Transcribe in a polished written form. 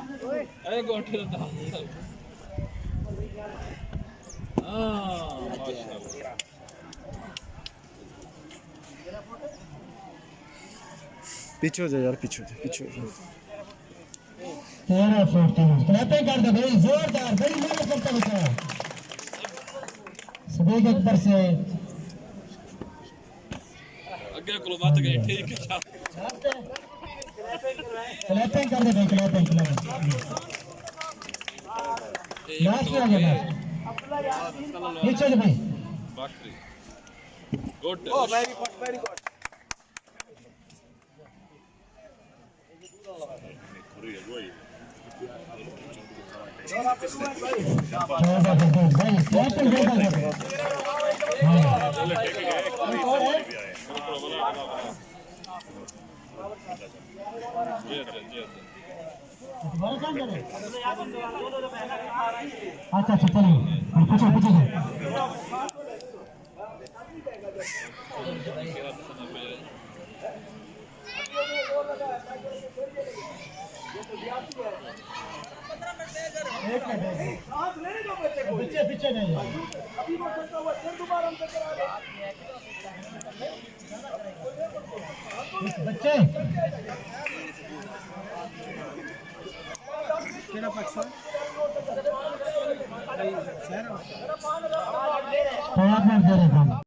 अरे गोटे पीछे हो जा यार, पीछे हो जा, पीछे हो जा। 13-14 क्लैपिंग कर दो भाई, जोरदार, बड़ी मेहनत करता बच्चा सभी के ऊपर से अगे को बात गई ठीक है। क्लैपिंग कर दे भाई, क्लैपिंग लास्ट में आ गया पीछे से भाई बाकरी गुड ओ वेरी गुड वेरी गुड अच्छा अच्छा चलिए पूछो पूछो पीछे पीछे नहीं बच्चे पाँच मिनट दे रहे